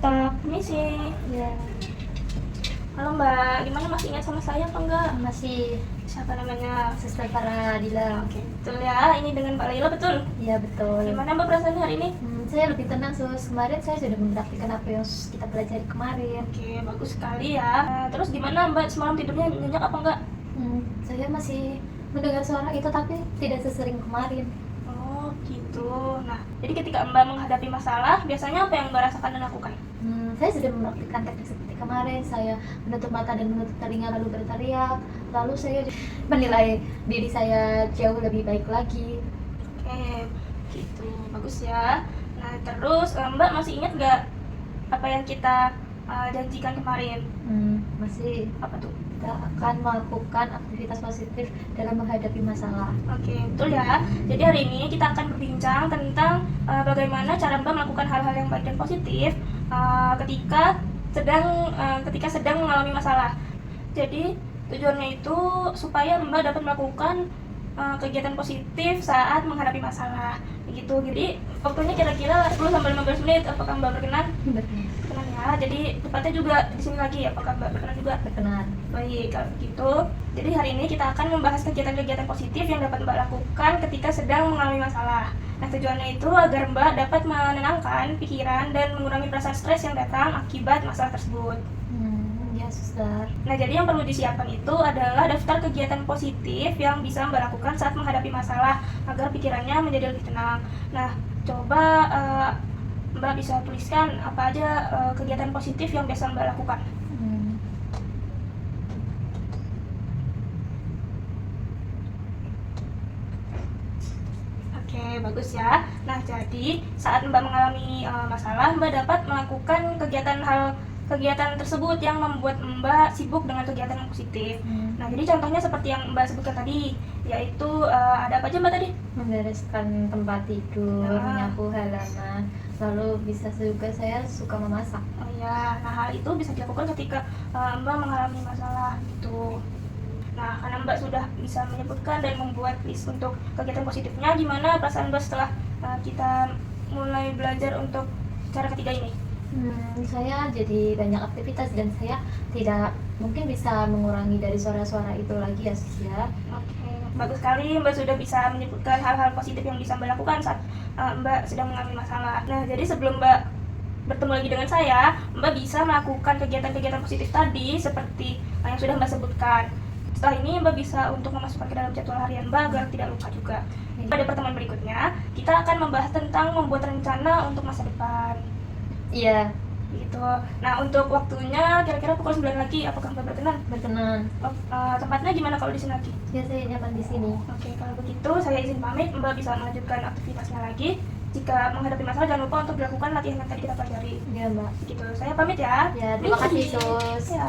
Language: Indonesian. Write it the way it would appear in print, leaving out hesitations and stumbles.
Permisi. Ya, Halo Mbak, gimana, masih ingat sama saya apa enggak? masih Siapa namanya? Suster Faradila. Oke, betul ya, ini dengan Mbak Laila, betul? Iya, betul. Gimana Mbak perasaannya hari ini? Saya lebih tenang, kemarin saya sudah mempraktikkan apa yang kita pelajari kemarin. Oke, bagus sekali ya. Terus gimana Mbak, semalam tidurnya nyenyak apa enggak? Saya masih mendengar suara itu tapi tidak sesering kemarin. Oh gitu. Nah, jadi ketika Mbak menghadapi masalah, biasanya apa yang Mbak rasakan dan lakukan? Saya sudah mempraktikkan teknik seperti kemarin. Saya menutup mata dan menutup telinga lalu berteriak. Lalu saya menilai diri saya jauh lebih baik lagi. Oke, gitu. Bagus ya. Nah, terus Mbak masih ingat nggak apa yang kita janjikan kemarin? Masih Apa tuh? kita akan melakukan aktivitas positif dalam menghadapi masalah. Oke, betul ya. Jadi hari ini kita akan berbincang tentang bagaimana cara Mbak melakukan hal-hal yang baik dan positif ketika sedang mengalami masalah. Jadi tujuannya itu supaya Mbak dapat melakukan kegiatan positif saat menghadapi masalah. Begitu. Jadi waktunya kira-kira 10 sampai 15 menit. Apakah Mbak berkenan? Berkenan ya. Jadi tepatnya juga di sini lagi. Apakah Mbak berkenan juga? Berkenan. Baik, kalau begitu. Jadi hari ini kita akan membahas kegiatan-kegiatan positif yang dapat Mbak lakukan ketika sedang mengalami masalah. Nah, tujuannya itu agar Mbak dapat menenangkan pikiran dan mengurangi perasaan stres yang datang akibat masalah tersebut. Ya, suster. Nah, jadi yang perlu disiapkan itu adalah daftar kegiatan positif yang bisa Mbak lakukan saat menghadapi masalah agar pikirannya menjadi lebih tenang. Nah, coba Mbak bisa tuliskan apa aja kegiatan positif yang biasa Mbak lakukan. Oke, bagus ya. Nah, jadi saat Mbak mengalami masalah, Mbak dapat melakukan kegiatan tersebut yang membuat Mbak sibuk dengan kegiatan yang positif. Nah, jadi contohnya seperti yang Mbak sebutkan tadi, yaitu ada apa aja Mbak tadi? Membereskan tempat tidur, menyapu halaman, lalu bisa juga saya suka memasak. Oh iya, nah hal itu bisa dilakukan ketika Mbak mengalami masalah gitu. Nah, karena Mbak sudah bisa menyebutkan dan membuat list untuk kegiatan positifnya, gimana perasaan Mbak setelah kita mulai belajar untuk cara ketiga ini? Saya jadi banyak aktivitas dan saya tidak mungkin bisa mengurangi dari suara-suara itu lagi ya, sus ya. Oke, bagus sekali Mbak sudah bisa menyebutkan hal-hal positif yang bisa Mbak lakukan saat Mbak sedang mengalami masalah. Nah, jadi sebelum Mbak bertemu lagi dengan saya, Mbak bisa melakukan kegiatan-kegiatan positif tadi seperti yang sudah Mbak sebutkan. Setelah ini Mbak bisa untuk memasukkan ke dalam jadwal harian Mbak agar tidak lupa juga. Pada pertemuan berikutnya, kita akan membahas tentang membuat rencana untuk masa depan. Iya, Gitu. Nah, untuk waktunya kira-kira pukul 9 lagi, apakah Mbak berkenan? berkenan. Tempatnya gimana kalau di sini lagi? Ya, saya nyaman di sini. Oke, kalau begitu saya izin pamit. Mbak bisa melanjutkan aktivitasnya lagi. Jika menghadapi masalah, jangan lupa untuk dilakukan latihan yang tadi kita pelajari. Iya, Mbak. Gitu. Saya pamit ya. Ya, terima kasih, sus. Ya.